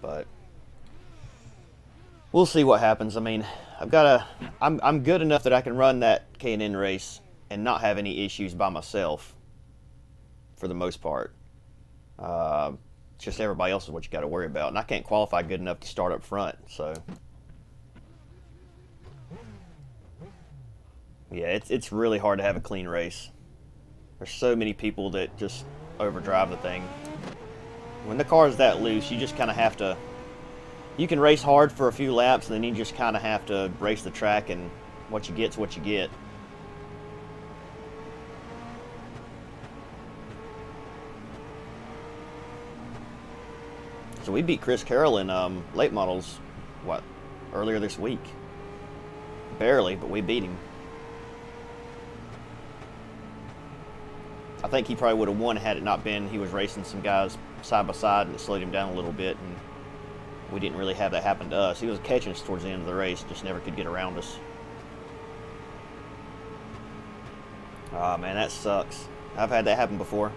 But we'll see what happens. I mean, I'm good enough that I can run that K&N race and not have any issues by myself for the most part. It's just everybody else is what you got to worry about, and I can't qualify good enough to start up front. So yeah, it's really hard to have a clean race. There's so many people that just overdrive the thing. When the car is that loose, you just kind of have to. You can race hard for a few laps, and then you just kind of have to race the track, and what you get's what you get. So we beat Chris Carroll in late models, earlier this week. Barely, but we beat him. I think he probably would have won had it not been he was racing some guys side by side and it slowed him down a little bit, and we didn't really have that happen to us. He was catching us towards the end of the race, just never could get around us. Ah, man, that sucks. I've had that happen before.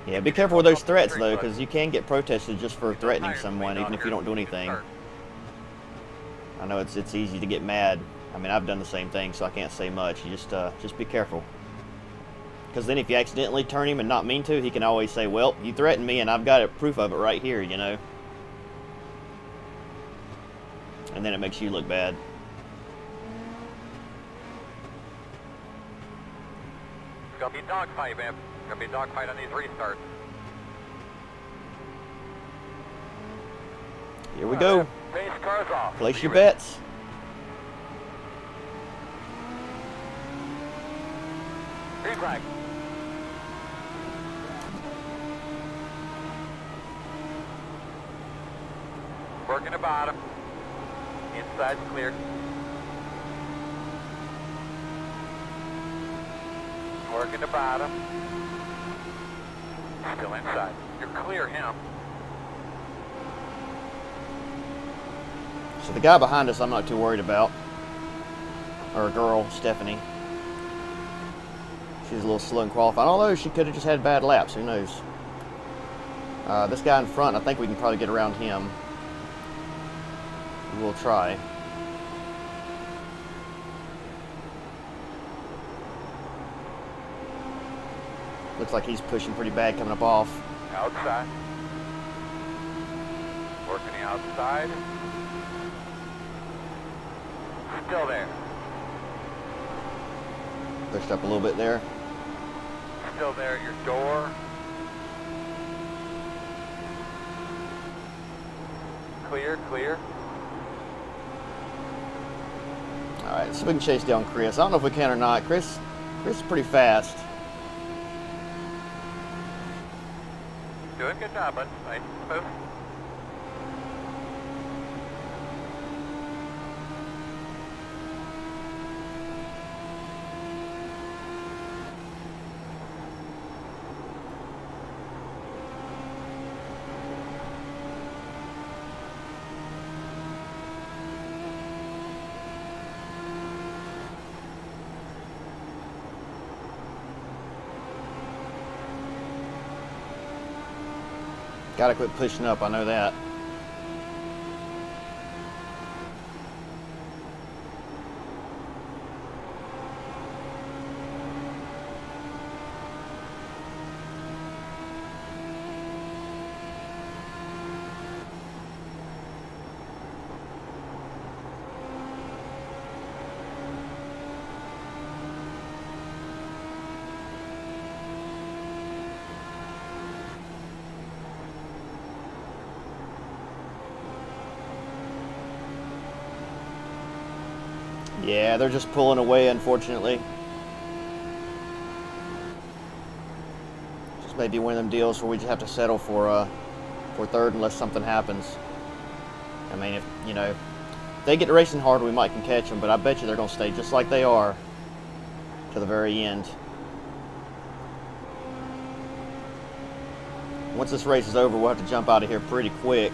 Yeah, be careful with those threats, though, because you can get protested just for threatening someone, even if you don't do anything. I know it's easy to get mad. I mean, I've done the same thing, so I can't say much. You just be careful. Because then if you accidentally turn him and not mean to, he can always say, well, you threatened me, and I've got proof of it right here, you know? And then it makes you look bad. It's gonna be dogfight, man. It's gonna be dogfight on these restarts. Here we go. Pace cars off. Place your bets. Green flag. Working the bottom. Inside's clear. Working the bottom. Still inside. You're clear him. So the guy behind us I'm not too worried about. Or a girl, Stephanie. She's a little slow in qualifying, although she could have just had bad laps, who knows. This guy in front, I think we can probably get around him. We'll try. Looks like he's pushing pretty bad coming up off. Outside. Working the outside. Still there. Pushed up a little bit there. Still there at your door. Clear, clear. Alright, so we can chase down Chris. I don't know if we can or not. Chris is pretty fast. Doing a good job, bud. Nice move. Gotta quit pushing up, I know that. Yeah, they're just pulling away, unfortunately. Just maybe one of them deals where we just have to settle for third unless something happens. I mean, if they get racing hard, we might can catch them, but I bet you they're going to stay just like they are to the very end. Once this race is over, we'll have to jump out of here pretty quick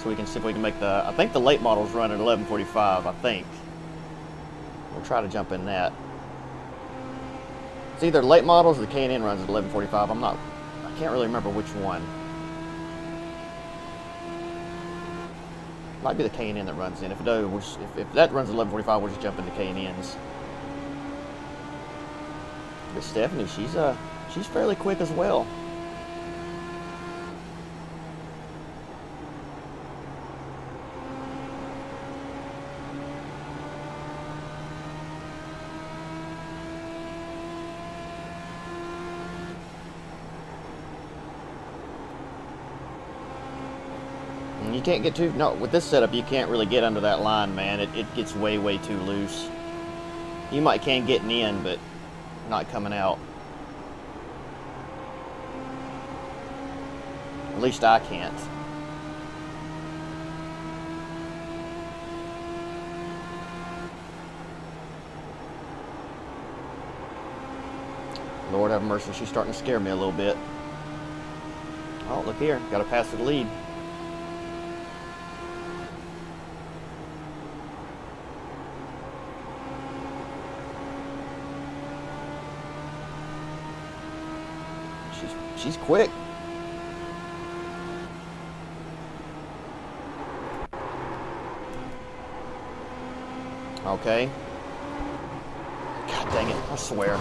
so we can see if we can make the. I think the late models run at 11:45. I think. We'll try to jump in that. It's either late models or the K&N runs at 11:45. I can't really remember which one. Might be the K&N that runs in. If it does, if that runs at 11:45, we'll just jump into K&N's. But Stephanie, she's fairly quick as well. You can't get no, with this setup, you can't really get under that line, man. It gets way too loose. You can getting in, but not coming out. At least I can't. Lord have mercy, she's starting to scare me a little bit. Oh, look here, got to pass the lead. She's quick. Okay. God dang it, I swear.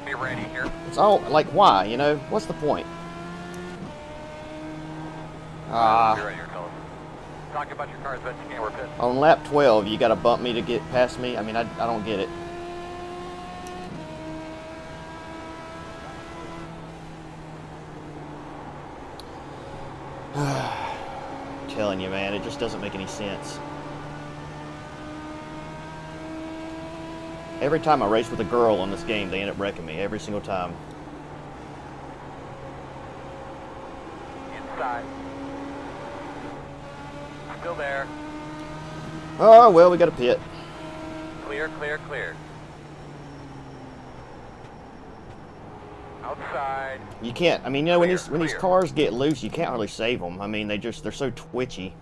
Be ready here. It's all, like, why, you know? What's the point? You're ready, your color. Talk about your cars, but you can't work it. On lap 12, you got to bump me to get past me? I mean, I don't get it. Telling you, man, it just doesn't make any sense. Every time I race with a girl on this game, they end up wrecking me every single time. Inside. Still there. Oh, well, we got a pit. Clear, clear, clear. Outside. You can't, I mean, you know, when these Clear. cars get loose, you can't really save them. I mean, they're so twitchy.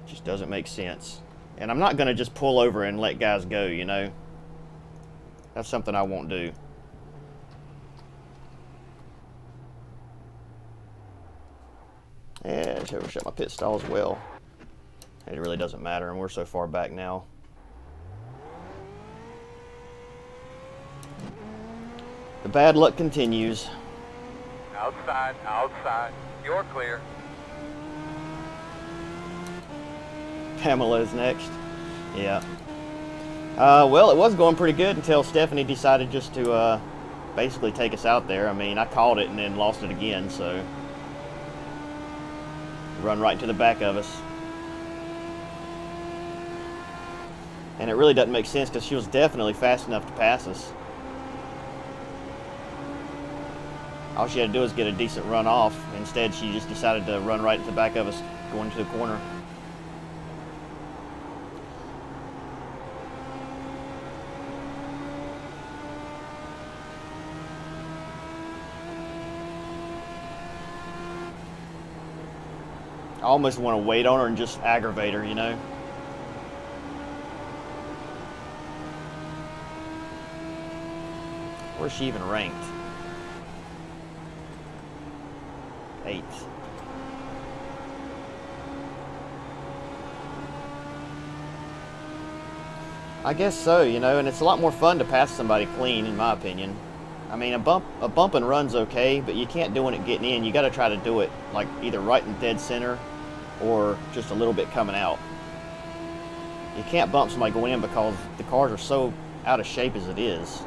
Just doesn't make sense. And I'm not going to just pull over and let guys go, you know. That's something I won't do. Yeah, I should overshot my pit stall as well. It really doesn't matter, and we're so far back now. The bad luck continues. Outside, outside. You're clear. Pamela is next. Yeah. Well, it was going pretty good until Stephanie decided just to basically take us out there. I mean, I called it and then lost it again, so run right into the back of us. And it really doesn't make sense because she was definitely fast enough to pass us. All she had to do was get a decent run off. Instead, she just decided to run right at the back of us going to the corner. I almost want to wait on her and just aggravate her, you know? Where's she even ranked? 8th. I guess so, you know, and it's a lot more fun to pass somebody clean, in my opinion. I mean, a bump and run's okay, but you can't do it getting in. You got to try to do it like either right in dead center or just a little bit coming out. You can't bump somebody going in because the cars are so out of shape as it is.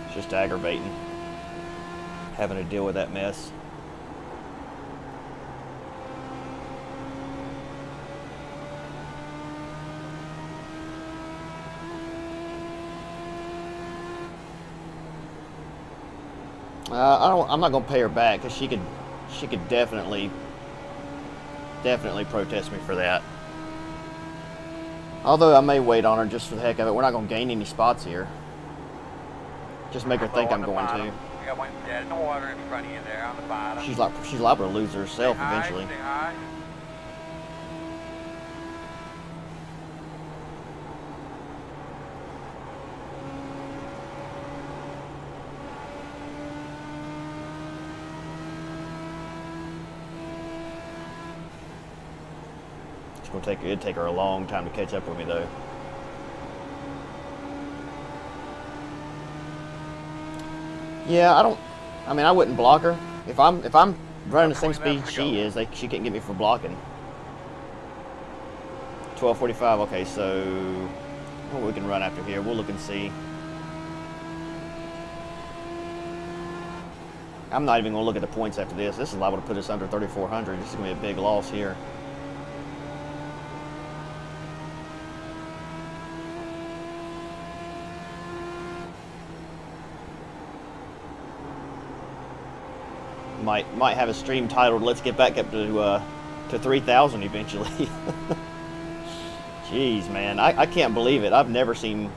It's just aggravating having to deal with that mess. I'm not gonna pay her back because she could definitely protest me for that. Although I may wait on her just for the heck of it. We're not gonna gain any spots here. Just make her think I'm going to. You got one dead in the water in front of you there on the bottom. She's liable to lose herself eventually. Stay high. It'd take her a long time to catch up with me though. Yeah, I wouldn't block her. If I'm running the same speed she is, she can't get me for blocking. 12:45, okay, so well, we can run after here. We'll look and see. I'm not even gonna look at the points after this. This is liable to put us under 3,400. This is gonna be a big loss here. Might have a stream titled "Let's Get Back Up to 3,000 eventually." Jeez, man, I can't believe it. I've never seen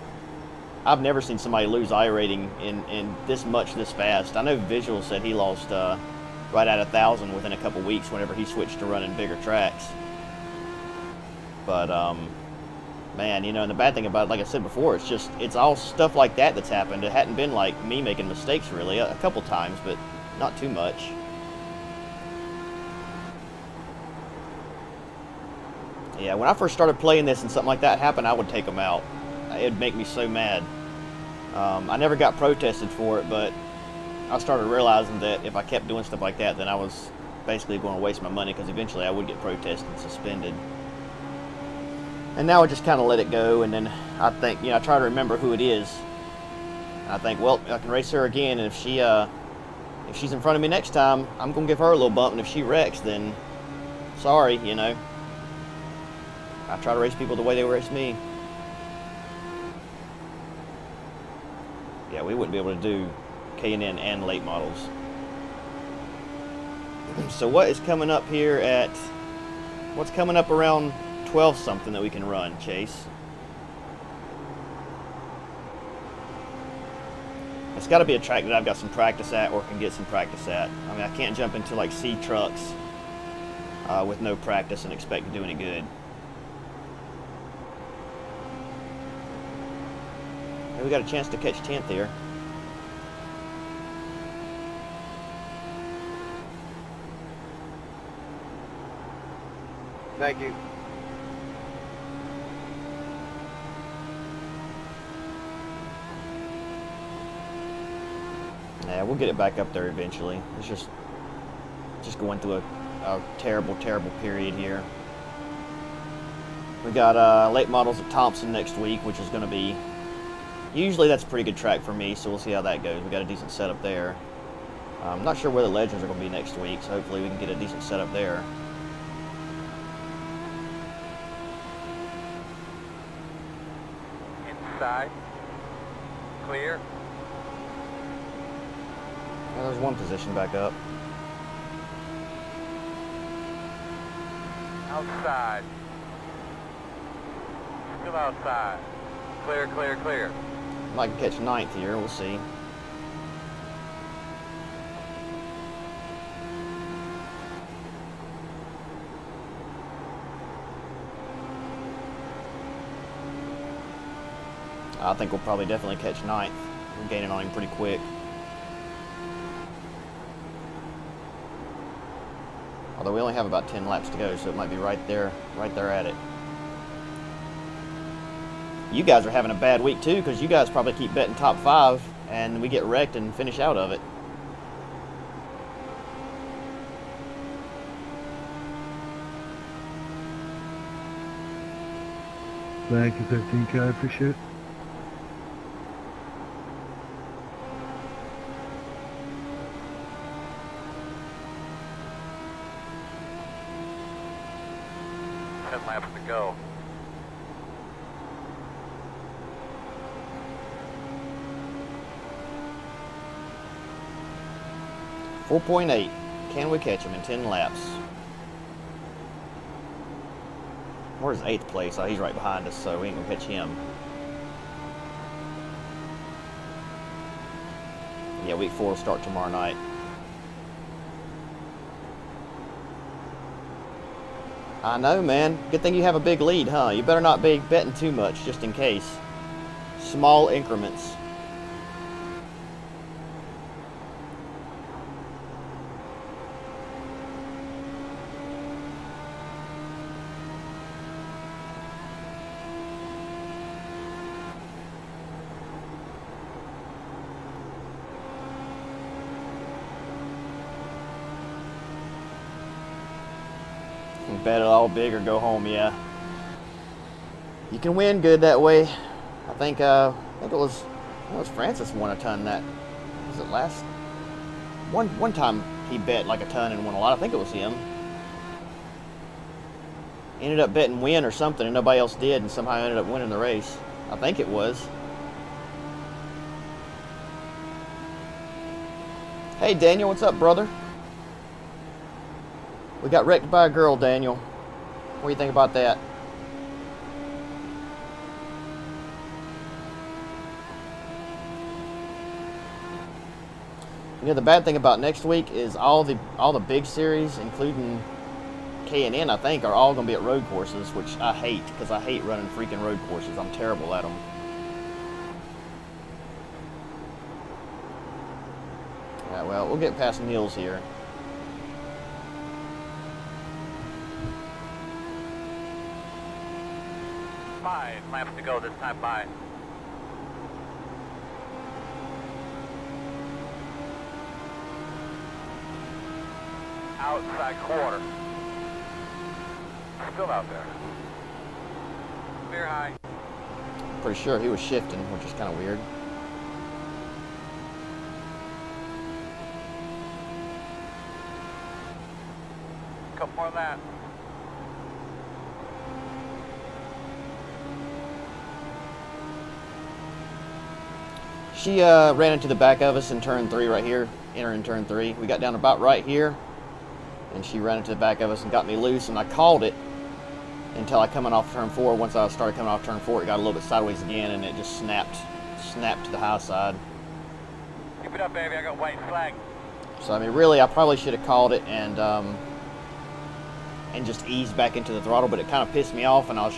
somebody lose iRating in this much this fast. I know Visual said he lost right at 1,000 within a couple weeks whenever he switched to running bigger tracks. But man, you know, and the bad thing about it, like I said before, it's all stuff like that that's happened. It hadn't been like me making mistakes really, a couple times, but not too much. Yeah, when I first started playing this and something like that happened, I would take them out. It'd make me so mad. I never got protested for it, but I started realizing that if I kept doing stuff like that, then I was basically going to waste my money, because eventually I would get protested and suspended. And now I just kind of let it go, and then I think, you know, I try to remember who it is. And I think, well, I can race her again, and if she's in front of me next time, I'm going to give her a little bump, and if she wrecks, then sorry, you know. I try to race people the way they race me. Yeah, we wouldn't be able to do K&N and late models. So what is coming up here what's coming up around 12 something that we can run, Chase? It's got to be a track that I've got some practice at or can get some practice at. I mean, I can't jump into like C trucks with no practice and expect to do any good. Hey, we got a chance to catch 10th here. Thank you. Yeah, we'll get it back up there eventually. It's just going through a terrible, terrible period here. We got late models at Thompson next week, which is going to be... Usually that's a pretty good track for me, so we'll see how that goes. We got a decent setup there. I'm not sure where the Legends are going to be next week, so hopefully we can get a decent setup there. Inside. Clear. Well, there's one position back up. Outside. Still outside. Clear, clear, clear. Might catch 9th here, we'll see. I think we'll probably definitely catch 9th. We're gaining on him pretty quick. Although we only have about 10 laps to go, so it might be right there at it. You guys are having a bad week too, because you guys probably keep betting top 5, and we get wrecked and finish out of it. Thank you, 15K, I appreciate it. Laps to go. 4.8. Can we catch him in 10 laps? Where's 8th place? Oh, he's right behind us, so we ain't gonna catch him. Yeah, week 4 will start tomorrow night. I know, man. Good thing you have a big lead, huh? You better not be betting too much, just in case. Small increments. Bet it all big or go home, yeah. You can win good that way. I think it was Francis won a ton that. Was it last? One time he bet like a ton and won a lot. I think it was him. Ended up betting win or something and nobody else did and somehow ended up winning the race. I think it was. Hey Daniel, what's up, brother? We got wrecked by a girl, Daniel. What do you think about that? You know, the bad thing about next week is all the big series, including K&N, I think, are all going to be at road courses, which I hate, because I hate running freaking road courses. I'm terrible at them. Yeah, well, we'll get past Niels here. Five laps to go this time by. Outside quarter. Still out there. Clear high. Pretty sure he was shifting, which is kind of weird. Couple more laps. She ran into the back of us in turn 3 right here, entering turn 3. We got down about right here, and she ran into the back of us and got me loose, and I called it until I coming off turn 4. Once I started coming off turn 4, it got a little bit sideways again, and it just snapped to the high side. Keep it up, baby. I got white flag. So I mean, really, I probably should have called it and just eased back into the throttle, but it kind of pissed me off, and I was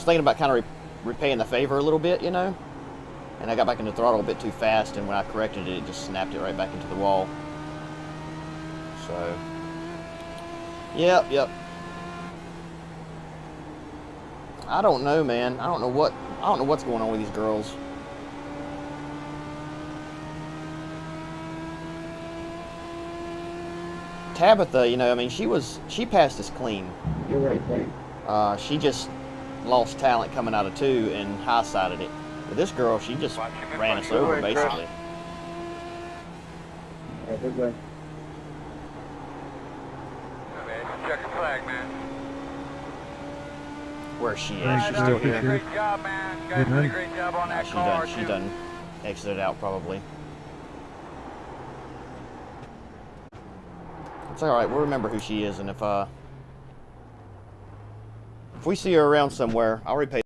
thinking about kind of repaying the favor a little bit, you know. And I got back into the throttle a bit too fast, and when I corrected it, it just snapped it right back into the wall. So, yep. I don't know, man. I don't know what's going on with these girls. Tabitha, you know, I mean, she passed us clean. You're right, right. She just lost talent coming out of 2 and high-sided it. But this girl, she just ran us over, basically. Alright, good way. Oh, man, check the flag, man. Where's she at? She's still here. Great job, man. You guys did a great job on that car. She done exited out, probably. It's alright, we'll remember who she is, and if we see her around somewhere, I'll repay